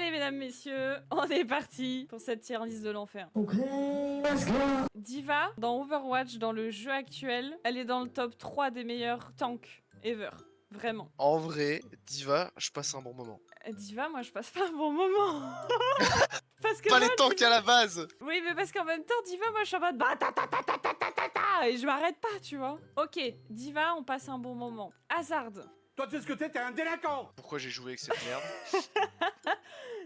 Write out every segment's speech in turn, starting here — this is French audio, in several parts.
Allez, mesdames, messieurs, on est parti pour cette tier list de l'enfer. Ok, let's go. Diva, dans Overwatch, dans le jeu actuel, elle est dans le top 3 des meilleurs tanks ever. Vraiment. En vrai, Diva, je passe un bon moment. Diva, moi, je passe pas un bon moment. Parce que Pas moi, les tanks Diva... à la base. Oui, mais parce qu'en même temps, Diva, moi, je suis en mode bah, ta, ta, ta, ta, ta, ta, ta, ta, et je m'arrête pas, tu vois. Ok, Diva, on passe un bon moment. Hazard. Toi, tu sais ce que t'es un délinquant. Pourquoi j'ai joué avec cette merde?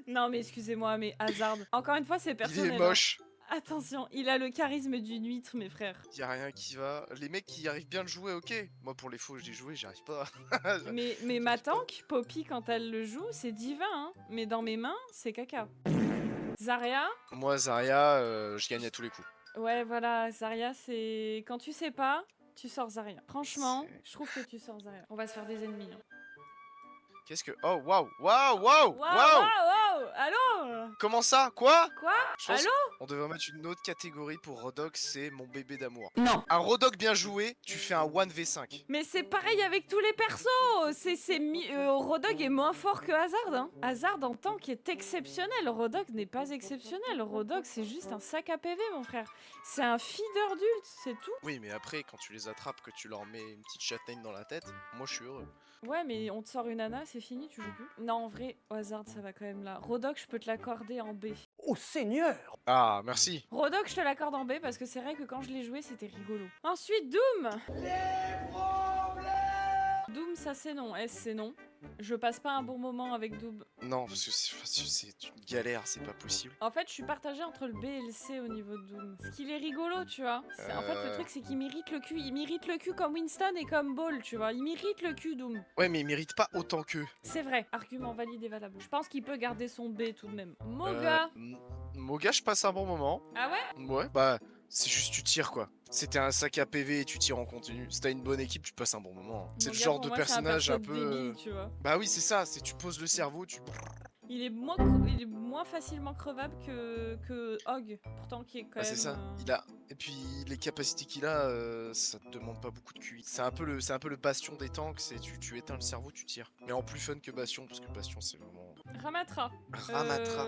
Non, mais excusez-moi, mais Hazard. Encore une fois, c'est Il personnel. est moche. Attention, il a le charisme d'une huître, mes frères. Y a rien qui va. Les mecs qui arrivent bien à le jouer, ok. Moi, pour les faux, j'ai joué, j'y arrive pas. Mais ma tank, Poppy, quand elle le joue, c'est divin, hein. Mais dans mes mains, c'est caca. Zarya. Moi, Zarya, je gagne à tous les coups. Ouais, voilà, Zarya, c'est... Quand tu sais pas, tu sors Zarya. Franchement, C'est- je trouve que tu sors Zarya. On va se faire des ennemis. Hein. Qu'est-ce que... Oh, waouh, waouh, waouh, Waouh, waouh. waouh, allô. Comment ça? Quoi? Quoi? Je pense Allô? on devrait mettre une autre catégorie pour Rodok, c'est mon bébé d'amour. Non. Un Rodok bien joué, tu fais un 1v5. Mais c'est pareil avec tous les persos. Rodog est moins fort que Hazard. Hein. Hazard en tank est exceptionnel. Rodog n'est pas exceptionnel. Rodog, c'est juste un sac à PV, mon frère. C'est un feeder d'ult, c'est tout. Oui, mais après, quand tu les attrapes, que tu leur mets une petite châtaigne dans la tête, moi je suis heureux. Ouais, mais on te sort une Ana, c'est fini, tu joues plus. Non, en vrai, Hazard, ça va quand même là. Rodog, je peux te l'accorder en B. Oh Seigneur. Ah, merci. Rodog, je te l'accorde en B parce que c'est vrai que quand je l'ai joué, c'était rigolo. Ensuite, Doom. Doom, ça c'est non. S, c'est non. Je passe pas un bon moment avec Doom. Non, parce que c'est une galère, c'est pas possible. En fait, je suis partagée entre le B et le C au niveau de Doom. Ce qu'il est rigolo, tu vois. En fait, le truc, c'est qu'il mérite le cul. Il mérite le cul comme Winston et comme Ball, tu vois. Il mérite le cul, Doom. Ouais, mais il mérite pas autant qu'eux. C'est vrai. Argument valide et valable. Je pense qu'il peut garder son B tout de même. Moga. Moga, je passe un bon moment. Ah ouais? Ouais, bah, c'est juste tu tires quoi. C'était un sac à PV et tu tires en continu. Si t'as une bonne équipe, tu passes un bon moment. C'est le Moga, genre pour de moi, c'est personnage un perso peu. débile, tu vois. Bah oui, c'est ça, c'est tu poses le cerveau, tu. Il est moins facilement crevable que Hog, pourtant qui est quand Bah, même... c'est ça. Il a. Et puis les capacités qu'il a, ça te demande pas beaucoup de QI. C'est un peu le bastion des tanks, c'est tu éteins le cerveau, tu tires. Mais en plus fun que Bastion, parce que Bastion c'est vraiment. Ramatra. Ramatra.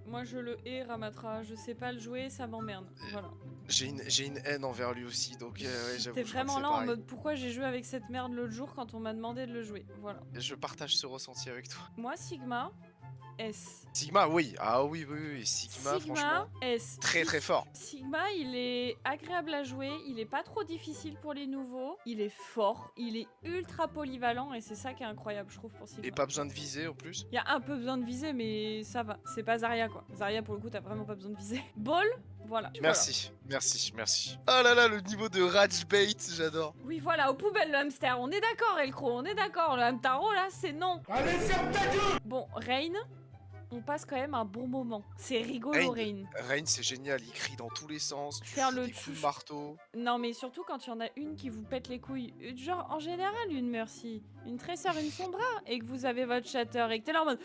Moi je le hais, Ramatra. Je sais pas le jouer, ça m'emmerde. Voilà. J'ai une haine envers lui aussi, donc ouais, j'avoue. T'es je crois que vraiment c'est là en pareil. mode pourquoi j'ai joué avec cette merde l'autre jour quand on m'a demandé de le jouer. Voilà. Je partage ce ressenti avec toi. Moi, Sigma, S. Sigma, oui. Ah oui, oui, oui. Sigma, franchement. S. Très très fort. Sigma, il est agréable à jouer, il est pas trop difficile pour les nouveaux, il est fort, il est ultra polyvalent et c'est ça qui est incroyable, je trouve, pour Sigma. Et pas besoin de viser en plus. Il y a un peu besoin de viser, mais ça va. C'est pas Zarya, quoi. Zarya, pour le coup, t'as vraiment pas besoin de viser. Ball, voilà. Merci, merci, merci. Oh là là, le niveau de rage bait, j'adore. Oui, voilà, aux poubelles, le hamster. On est d'accord, Elcro, on est d'accord. Le hamtaro, là, c'est non. Allez, ferme ta gueule. Bon, Rain, on passe quand même un bon moment. C'est rigolo, Rain. Rain, c'est génial, il crie dans tous les sens. Tu Faire fous le des coups de tchouch. marteau. Non, mais surtout quand il y en a une qui vous pète les couilles. Genre, en général, une Mercy, une Tracer, une Sombra, et que vous avez votre Shatter et que t'es là en mode...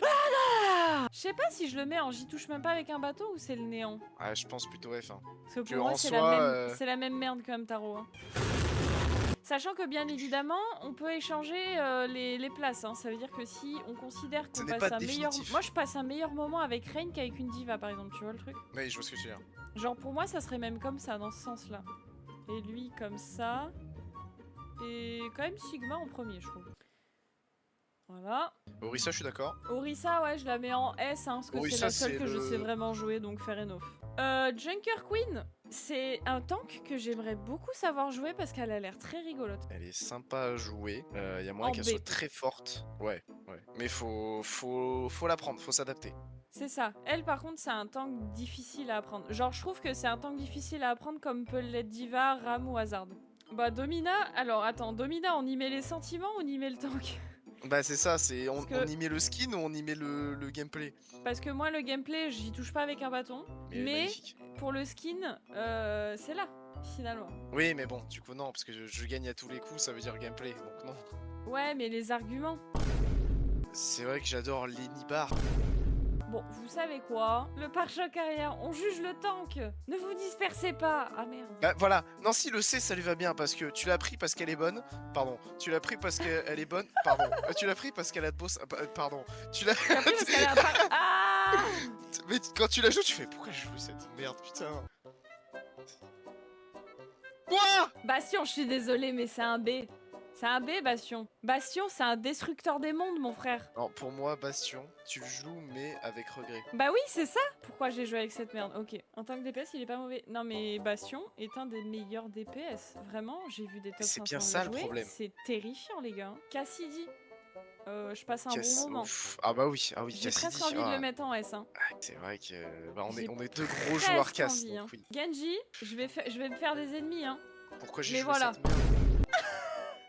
Ah, je sais pas si je le mets en j'y touche même pas avec un bateau ou c'est le néant. Ah, je pense plutôt F1. Parce que Que pour moi, en c'est soi, la même merde que Hamtaro. Hein. Sachant que bien évidemment, on peut échanger les places. Hein. Ça veut dire que si on considère Ce qu'on n'est passe pas un meilleur... définitif. Moi, je passe un meilleur moment avec Rain qu'avec une Diva, par exemple. Tu vois le truc? Oui, je vois ce que tu veux dire. Genre, pour moi, ça serait même comme ça, dans ce sens-là. Et lui, comme ça. Et quand même Sigma en premier, je trouve. Voilà. Orisa, je suis d'accord. Orisa, ouais, je la mets en S, hein, parce que c'est Orisa, la seule c'est que je le- sais vraiment jouer, donc fair enough. Junker Queen, c'est un tank que j'aimerais beaucoup savoir jouer parce qu'elle a l'air très rigolote. Elle est sympa à jouer. Il y a moyen En qu'elle B. soit très forte. Ouais, ouais. Mais faut l'apprendre, faut s'adapter. C'est ça. Elle, par contre, c'est un tank difficile à apprendre. Genre, je trouve que c'est un tank difficile à apprendre comme peut l'être Diva, Ram ou Hazard. Bah, Domina, alors attends, Domina, on y met les sentiments ou on y met le tank? Bah c'est ça, c'est on que- y met le skin ou on y met le gameplay. Parce que moi, le gameplay, j'y touche pas avec un bâton. Mais, Mais magnifique. pour le skin, c'est là, finalement. Oui, mais bon, du coup non, parce que je gagne à tous les coups, ça veut dire gameplay, donc non. Ouais, mais les arguments. C'est vrai que j'adore Lenny Bar. Bon, vous savez quoi? Le pare-choc arrière, on juge le tank. Ne vous dispersez pas. Ah merde. Bah voilà, non si le C ça lui va bien parce que tu l'as pris parce qu'elle est bonne, pardon, tu l'as pris parce qu'elle est bonne, pardon, tu l'as pris parce qu'elle a de beaux... pardon, tu l'as... T'as pris parce qu'elle a un par- Ah quand tu la joues, tu fais pourquoi j'ai joué cette merde, putain. Quoi? Bastion, je suis désolée, mais c'est un B. C'est un B, Bastion. Bastion, c'est un destructeur des mondes, mon frère. Non, pour moi, Bastion, tu le joues, mais avec regret. Bah oui, c'est ça. Pourquoi j'ai joué avec cette merde? Ok, en tant que DPS, il est pas mauvais. Non, mais Bastion est un des meilleurs DPS. Vraiment, j'ai vu des top C'est 500 bien ça, le jouer. problème. C'est terrifiant, les gars. Cassidy. Je passe un Cass- bon moment. Ouf. Ah bah oui, J'ai Cassidy. presque envie de le mettre en S. Hein. C'est vrai que bah, J'ai on est deux gros joueurs presque casse, envie, donc hein. oui. Genji, je vais me faire des ennemis. Hein. Pourquoi j'ai Mais joué voilà. cette merde?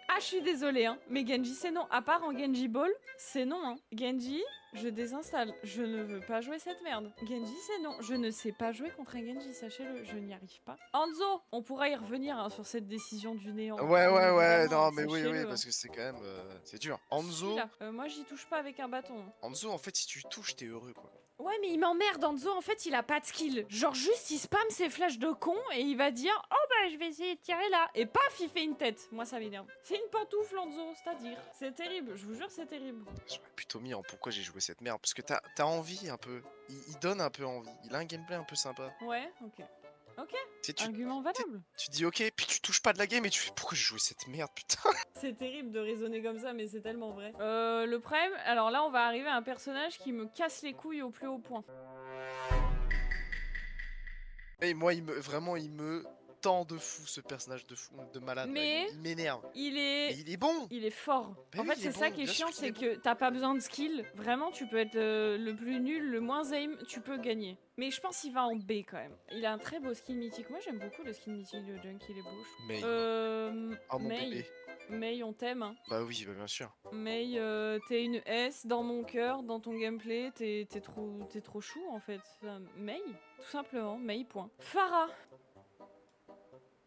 Ah, je suis désolée, hein. Mais Genji, c'est non. À part en Genji Ball, c'est non. Hein. Genji, je désinstalle. Je ne veux pas jouer cette merde. Genji, c'est non. Je ne sais pas jouer contre un Genji, sachez-le. Je n'y arrive pas. Hanzo, on pourra y revenir hein, sur cette décision du néant. Ouais, ouais, évidemment, non, mais oui, sachez-le, hein. parce que c'est quand même. C'est dur. Hanzo, Celui-là, moi, j'y touche pas avec un bâton. Hein. Hanzo, en fait, si tu touches, t'es heureux, quoi. Ouais, mais il m'emmerde, Hanzo. En fait, il a pas de skill. Genre, juste, il spam ses flashs de con et il va dire oh bah, je vais essayer de tirer là. Et paf, il fait une tête. Moi, ça m'énerve. C'est une pantoufle, Hanzo, c'est-à-dire. C'est terrible, je vous jure, c'est terrible. J'aurais plutôt mis en pourquoi j'ai joué cette merde. Parce que t'as envie un peu. Il donne un peu envie. Il a un gameplay un peu sympa. Ouais, ok. Ok, Tu sais, argument valable. tu dis ok, puis tu touches pas de la game et tu fais pourquoi j'ai joué cette merde, putain. C'est terrible de raisonner comme ça, mais c'est tellement vrai. Le problème, alors là, on va arriver à un personnage qui me casse les couilles au plus haut point. Et moi, vraiment, il me tend de fou, ce personnage de fou, de malade. là. Mais- Il m'énerve. Il Mais est... il est bon. Il est fort. Bah En oui, fait, il c'est est ça bon, qui est bien chiant, sûr c'est qu'il est que t'as pas besoin de skill. Vraiment, tu peux être le plus nul, le moins aim, tu peux gagner. Mais je pense qu'il va en B quand même. Il a un très beau skin mythique. Moi, j'aime beaucoup le skin mythique de Junk, il est beau. Mais Oh, mon Mei. bébé. Mei, on t'aime. Hein. Bah oui, bah bien sûr. Mei, t'es une S dans mon cœur, dans ton gameplay. T'es trop chou en fait. Enfin, Mei, tout simplement. Mei, point. Pharah.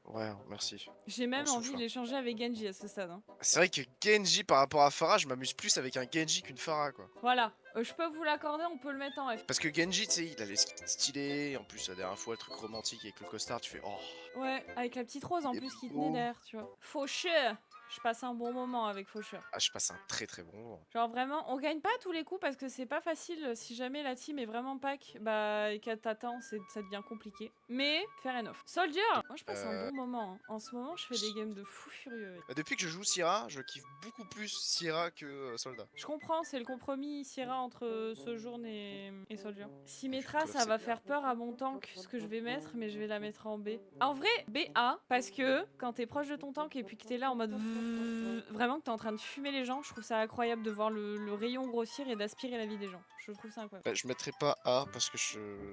Ouais, merci. J'ai même On envie souffle. de l'échanger avec Genji à ce stade. Hein. C'est vrai que Genji par rapport à Pharah, je m'amuse plus avec un Genji qu'une Pharah, quoi. Voilà. Je peux vous l'accorder, on peut le mettre en F. Parce que Genji, tu sais, il a les skins stylés. En plus, la dernière fois, le truc romantique avec le costard, tu fais oh. Ouais, avec la petite rose en Et plus qui beau. tenait derrière, tu vois. Faucheur. Je passe un bon moment avec Faucheur. Ah, je passe un très très bon moment. Genre vraiment, on gagne pas à tous les coups parce que c'est pas facile. Si jamais la team est vraiment pack, bah et qu'elle t'attend, ça devient compliqué. Mais fair enough. Soldier, moi je passe un bon moment. Hein. En ce moment, je fais des games de fou furieux. Avec. Bah, depuis que je joue Sierra, je kiffe beaucoup plus Sierra que Soldat. Je comprends, c'est le compromis Sierra entre Sojourn et Soldier. Symmetra, Je ça trouve va c'est faire peur à mon tank, ce que je vais mettre, mais je vais la mettre en B. En vrai, BA, parce que quand t'es proche de ton tank et puis que t'es là en mode vraiment que t'es en train de fumer les gens, je trouve ça incroyable de voir le rayon grossir et d'aspirer la vie des gens. Je trouve ça incroyable. Bah, je mettrai pas A parce que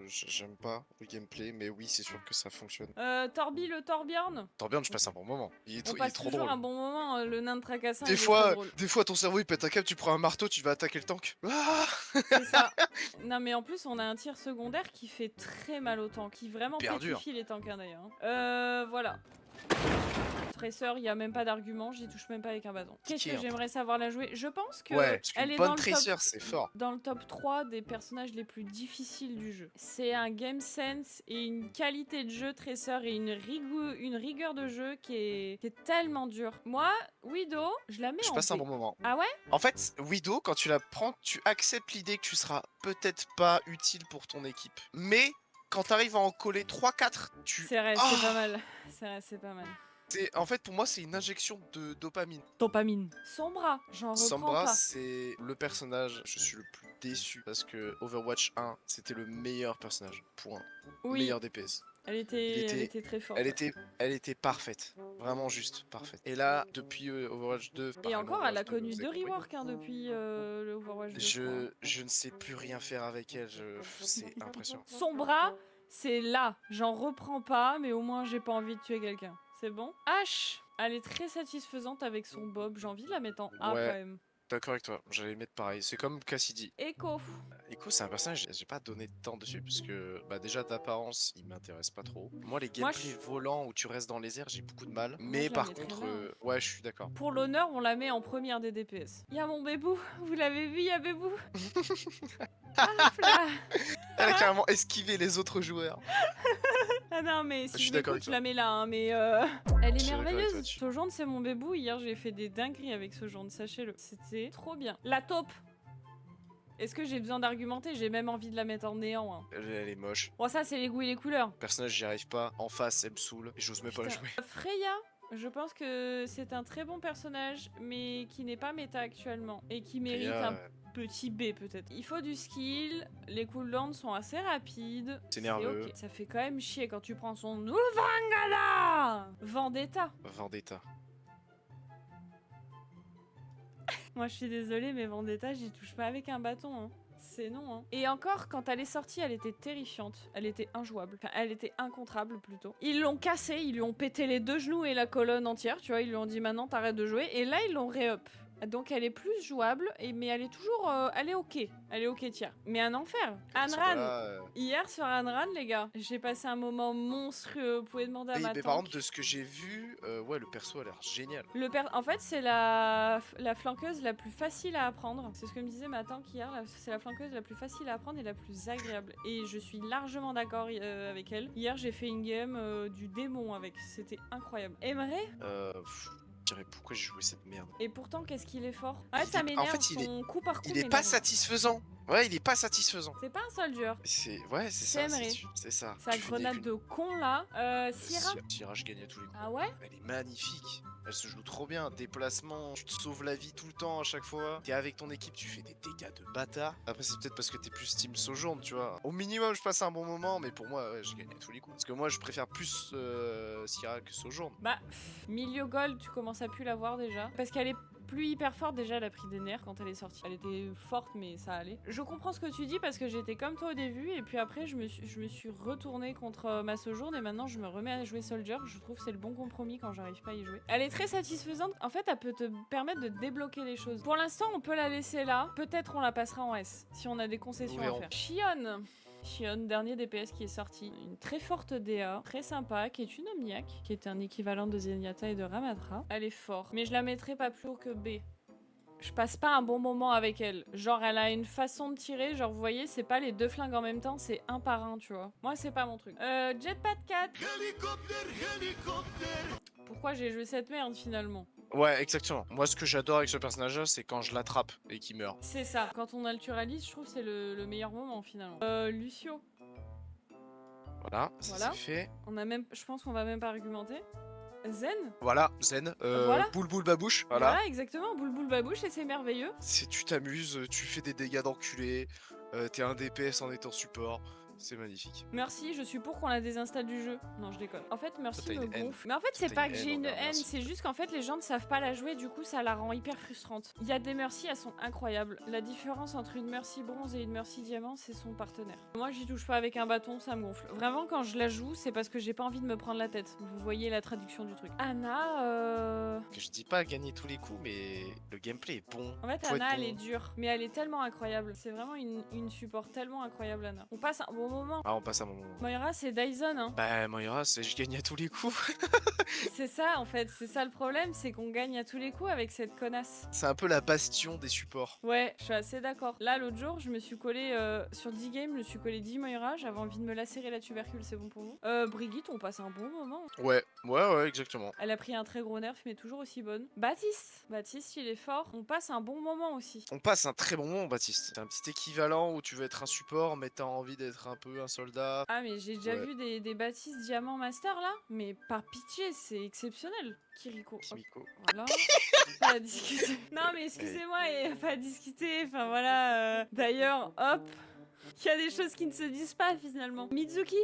j'aime pas le gameplay, mais oui, c'est sûr que ça fonctionne. Torbi le Torbjorn, Torbjorn, je passe un bon moment. Il est on il est passe trop toujours drôle. un bon moment, le nain de tracassin. il Des est très fois, drôle. ton cerveau il pète un câble, tu prends un marteau, tu vas attaquer le tank. Ah C'est ça. Non mais en plus on a un tir secondaire qui fait très mal au tank, qui vraiment Hyper dur. pétrifie les tanks hein, d'ailleurs. Voilà. Tresseur, il y a même pas d'argument, j'y touche même pas avec un bâton. Qu'est-ce Piqué, que un j'aimerais savoir la jouer? Je pense que Ouais, parce elle qu'une est bonne dans le top tracer, c'est fort. dans le top 3 des personnages les plus difficiles du jeu. C'est un game sense et une qualité de jeu Tracer et une rigueur de jeu qui est tellement dure. Moi, Widow, je la mets Je en passe un B. bon moment. Ah ouais? En fait, Widow, quand tu la prends, tu acceptes l'idée que tu seras peut-être pas utile pour ton équipe. Mais quand t'arrives à en coller 3-4, C'est vrai, c'est Ah pas mal. C'est vrai, c'est pas mal. En fait, pour moi, c'est une injection de dopamine. Dopamine. Sombra, j'en reprends Sombra, pas. c'est le personnage, je suis le plus déçu parce que Overwatch 1, c'était le meilleur personnage. Point. Oui, Meilleur DPS. elle Il était était- très forte. Elle était parfaite. Vraiment juste parfaite. Et là, depuis Overwatch 2. Et enfin, encore, Overwatch elle a 2, connu vous 2 avez compris. reworks hein, depuis le Overwatch 2. je crois. Je ne sais plus rien faire avec elle. C'est impressionnant. Sombra, c'est là. J'en reprends pas, mais au moins j'ai pas envie de tuer quelqu'un. C'est bon? H, elle est très satisfaisante avec son bob. J'ai envie de la mettre en A Ouais. quand même. D'accord avec toi, j'allais mettre pareil. C'est comme Cassidy. Echo. Echo, c'est un personnage, j'ai pas donné de temps dessus parce que bah déjà d'apparence, il m'intéresse pas trop. Moi, les Moi, gameplays volants où tu restes dans les airs, j'ai beaucoup de mal. je Mais la par mettrais contre, là. ouais, je suis d'accord. Pour l'honneur, on la met en première des DPS. Y'a mon bébou. Vous l'avez vu, y'a bébou. Hop là. Elle a carrément esquivé les autres joueurs. Ah non, mais Je si suis je d'accord m'écoute, avec je la mets là, hein, mais elle Je est suis d'accord avec toi merveilleuse. dessus. Sojourn, c'est mon bébou. Hier, j'ai fait des dingueries avec Sojourn, sachez-le. C'était trop bien. La taupe. Est-ce que j'ai besoin d'argumenter? J'ai même envie de la mettre en néant. Hein. Elle est moche. Bon, ça, c'est les goûts et les couleurs. Personnage, j'y arrive pas. En face, elle me saoule. Et j'ose même pas la Putain. jouer. Freya, je pense que c'est un très bon personnage, mais qui n'est pas méta actuellement. Et qui mérite Freya, un petit B peut-être. Il faut du skill, les cooldowns sont assez rapides. C'est nerveux. ok. Ça fait quand même chier quand tu prends son Uvangala Vendetta. Vendetta. Moi je suis désolée, mais Vendetta, j'y touche pas avec un bâton. Hein. C'est non. Hein. Et encore, quand elle est sortie, elle était terrifiante. Elle était injouable. Enfin, elle était incontrable plutôt. Ils l'ont cassée, ils lui ont pété les 2 genoux et la colonne entière, tu vois. Ils lui ont dit maintenant t'arrêtes de jouer. Et là, ils l'ont re-up. Donc elle est plus jouable, mais elle est toujours... elle est ok. Elle est ok tiers. Mais un enfer. Anran. Hier sur Anran, les gars, j'ai passé un moment monstrueux. Vous pouvez demander à ma mais tank. par contre, de ce que j'ai vu, ouais, le perso a l'air génial. En fait, c'est la flanqueuse la plus facile à apprendre. C'est ce que me disait ma tank hier. C'est la flanqueuse la plus facile à apprendre et la plus agréable. Et je suis largement d'accord avec elle. Hier, j'ai fait une game du démon avec. C'était incroyable. Aimerais Je dirais pourquoi j'ai joué cette merde. Et pourtant, qu'est-ce qu'il est fort. En fait, Il ça est- m'énerve. en fait, Son coup par coup Il est pas m'énerve. satisfaisant. Ouais, il est pas satisfaisant. C'est pas un soldier. C'est ouais, c'est C'est ça. Emery. C'est ça. Sa Tu fais des grenade de con là. Syrah. Syrah, je gagne à tous les coups. Ah ouais. Elle est magnifique. Elle se joue trop bien. Déplacement, tu te sauves la vie tout le temps à chaque fois. T'es avec ton équipe, tu fais des dégâts de bâtard. Après, c'est peut-être parce que t'es plus Team Sojourn, tu vois. Au minimum, je passe un bon moment, mais pour moi, ouais, je gagne à tous les coups. Parce que moi, je préfère plus Syrah que Sojourn. Bah, milieu gold, tu commences à plus la voir déjà. Parce qu'elle est plus hyper forte déjà, elle a pris des nerfs quand elle est sortie. Elle était forte, mais ça allait. Je comprends ce que tu dis parce que j'étais comme toi au début, et puis après, je me suis retournée contre ma Sojourn, et maintenant, je me remets à jouer Soldier. Je trouve que c'est le bon compromis quand j'arrive pas à y jouer. Elle est très satisfaisante. En fait, elle peut te permettre de débloquer les choses. Pour l'instant, on peut la laisser là. Peut-être on la passera en S, si on a des concessions à faire. Xion. Xion, dernier DPS qui est sorti. Une très forte DA, très sympa, qui est une Omniac, qui est un équivalent de Zenyatta et de Ramattra. Elle est forte, mais je la mettrai pas plus haut que B. Je passe pas un bon moment avec elle. Genre, elle a une façon de tirer, genre, vous voyez, c'est pas les 2 flingues en même temps, c'est un par un, tu vois. Moi, c'est pas mon truc. Jetpack 4. Pourquoi j'ai joué cette merde, finalement? Ouais, exactement. Moi, ce que j'adore avec ce personnage-là, c'est quand je l'attrape et qu'il meurt. C'est ça. Quand on altéralise, je trouve que c'est le meilleur moment, finalement. Lucio. Voilà, ça Voilà. c'est fait. On a même... Je pense qu'on va même pas argumenter. Zen. Voilà, Zen. Voilà. Boule boule babouche. Voilà. Exactement. Boule boule babouche et c'est merveilleux. Tu t'amuses, tu fais des dégâts d'enculé. T'es un DPS en étant support. C'est magnifique. Merci, je suis pour qu'on la désinstalle du jeu. Non, je déconne. En fait, merci Toi, t'as me une haine. gonfle. Mais en fait, c'est T'as pas une que haine j'ai une envers haine, Mercy. c'est juste qu'en fait, les gens ne savent pas la jouer, du coup, ça la rend hyper frustrante. Il y a des Mercy, elles sont incroyables. La différence entre une Mercy bronze et une Mercy diamant, c'est son partenaire. Moi, j'y touche pas avec un bâton, ça me gonfle. Vraiment, quand je la joue, c'est parce que j'ai pas envie de me prendre la tête. Vous voyez la traduction du truc. Anna, Que je dis pas gagner tous les coups, mais le gameplay est bon. En fait, Faut être Anna, elle bon. est dure, mais elle est tellement incroyable. C'est vraiment une support tellement incroyable, Anna. On passe un bon moment. Ah, on passe à mon moment. Moira, c'est Dyson, hein. Bah, Moira, c'est je gagne à tous les coups. C'est ça, en fait. C'est ça le problème, c'est qu'on gagne à tous les coups avec cette connasse. C'est un peu la bastion des supports. Ouais, je suis assez d'accord. Là, l'autre jour, je me suis collé sur 10 games, je me suis collé 10 Moira, j'avais envie de me lacérer la tubercule, c'est bon pour vous. Brigitte, on passe un bon moment. Ouais, exactement. Elle a pris un très gros nerf, mais toujours aussi bonne. Baptiste, il est fort. On passe un bon moment aussi. On passe un très bon moment, Baptiste. C'est un petit équivalent où tu veux être un support, mais t'as envie d'être un peu un soldat. Ah, mais j'ai déjà Ouais. vu des Baptiste Diamant Master là, mais par pitié, c'est exceptionnel. Kiriko. Hop, Kimiko. voilà. Pas à discuter. Non, mais excusez-moi, il n'y a pas à discuter. Enfin voilà. D'ailleurs, hop. Il y a des choses qui ne se disent pas finalement. Mizuki,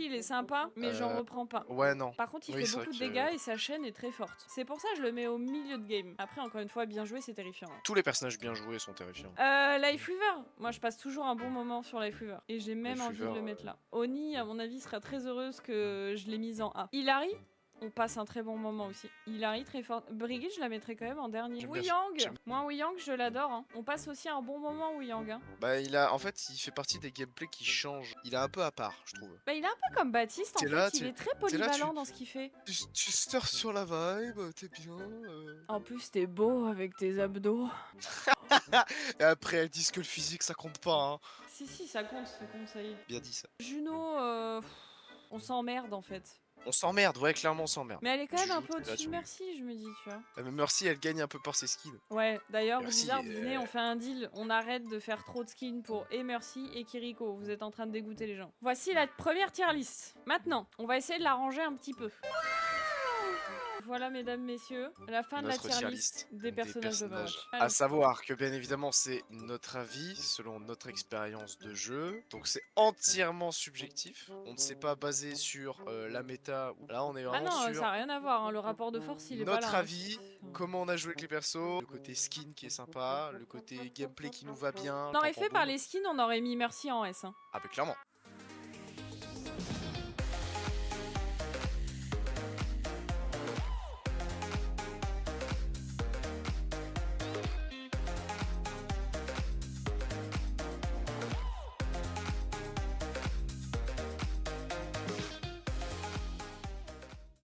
il est sympa, mais j'en reprends pas. Ouais, non. Par contre, il Oui, fait c'est beaucoup de vrai que- dégâts et sa chaîne est très forte. C'est pour ça que je le mets au milieu de game. Après, encore une fois, bien joué, c'est terrifiant. Tous les personnages bien joués sont terrifiants. Lifeweaver. Moi, je passe toujours un bon moment sur Lifeweaver. Et j'ai même envie de Lifeweaver, le mettre là. Oni, à mon avis, sera très heureuse que je l'ai mise en A. Hilary, on passe un très bon moment aussi. Hilary, très forte. Brigitte, je la mettrais quand même en dernier. J'aime bien Wuyang. j'aime- Moi, Wuyang, je l'adore. Hein. On passe aussi un bon moment, Wuyang. Hein. Bah, en fait, il fait partie des gameplays qui changent. Il est un peu à part, je trouve. Bah, il est un peu comme Baptiste, en T'es fait. là, Il est très t'es là, polyvalent dans ce qu'il fait. Tu surfes sur la vibe, t'es bien. En plus, t'es beau avec tes abdos. Et après, elles disent que le physique, ça compte pas, hein. Si, ça compte, ça y est. Bien dit ça. Juno, on s'emmerde en fait. On s'emmerde, ouais, clairement on s'emmerde. Mais elle est quand Tu même un joues, peu t'es là, au-dessus tu de joues. Merci, je me dis, tu vois. Mais Mercy, elle gagne un peu par ses skins. Ouais, d'ailleurs, Merci, Blizzard, venez, on fait un deal. On arrête de faire trop de skins pour et Mercy et Kiriko. Vous êtes en train de dégoûter les gens. Voici la première tier list. Maintenant, on va essayer de la ranger un petit peu. Voilà, mesdames, messieurs, la fin de la Notre tier tier list list des personnages d'Overwatch. À savoir que bien évidemment c'est notre avis selon notre expérience de jeu, donc c'est entièrement subjectif. On ne s'est pas basé sur la méta. Là on est Ah vraiment non, ça sur n'a rien à voir, hein, le rapport de force il est pas notre là. avis, comment on a joué avec les persos, le côté skin qui est sympa, le côté gameplay qui nous va bien. On aurait tampon fait par boom. les skins, on aurait mis Mercy en S. Hein. Ah mais clairement.